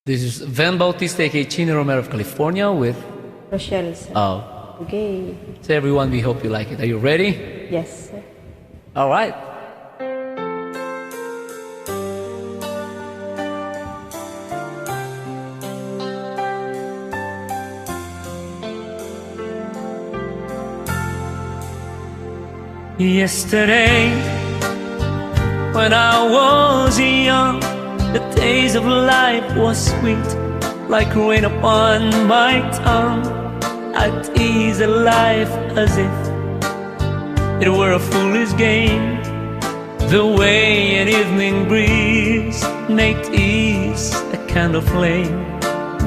This is Vhen Bautista, aka Chino Romero of California with Rochelle, sir. Oh. Okay. So everyone, we hope you like it. Are you ready? Yes, sir. All right. Yesterday, when I was young, the taste of life was sweet, like rain upon my tongue. I teased life as if it were a foolish game, the way an evening breeze may tease a candle flame.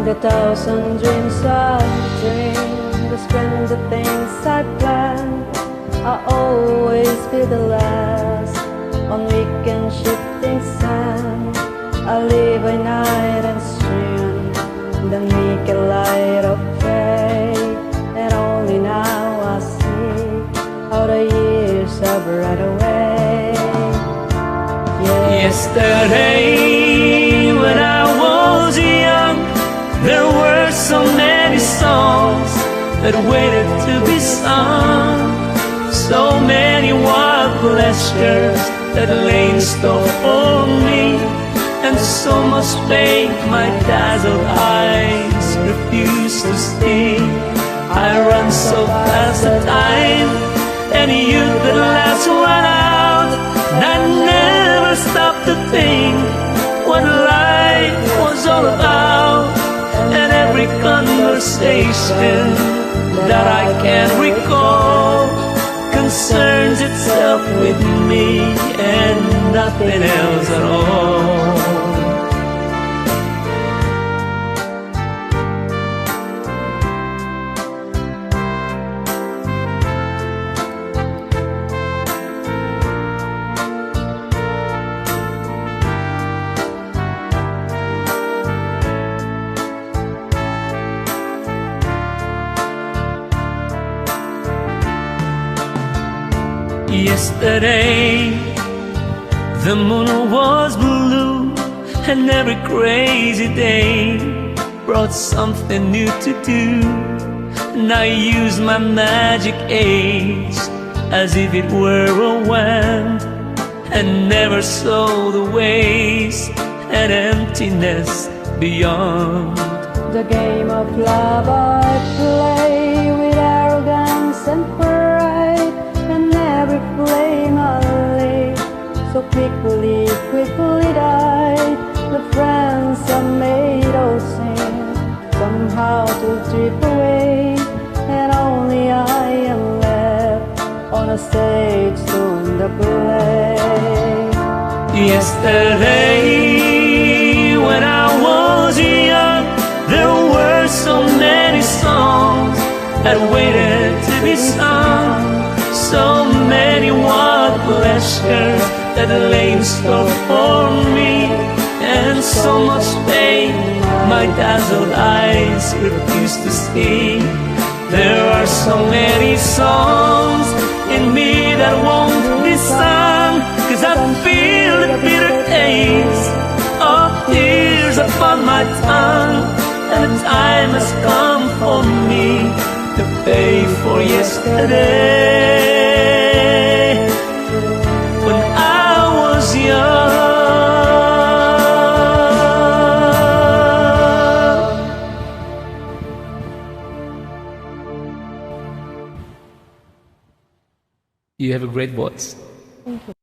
The thousand dreams I dream, the splendid things I plan, I always feel the last on weekend shifting sand. I live by night and stream the naked light of faith, and only now I see how the years have run away. Yesterday, when I was young, there were so many songs that waited to be sung, so many wild pleasures that lay in store for me, and so much pain my dazzled eyes refuse to see. I run so fast the time, and youth at last run out, and I never stopped to think what life was all about. And every conversation that I can recall concerns itself with me and nothing else at all. Yesterday, the moon was blue, and every crazy day brought something new to do. And I used my magic age as if it were a wand, and never saw the waste and emptiness beyond. The game of love I play with arrogance and pride, and every flame I lay so quickly died. The friends I made all seem somehow to drift away, and only I am left on a stage soon to play. Yesterday, when I was young, there were so many songs that waited to be sung, so many wild pleasures that lay in store for me, and so much pain my dazzled eyes refuse to see. There are so many songs in me that won't be sung, 'cause I feel the bitter taste of tears upon my tongue, and the time has come for me to pay for yesterday, when I was young. You have a great voice. Thank you.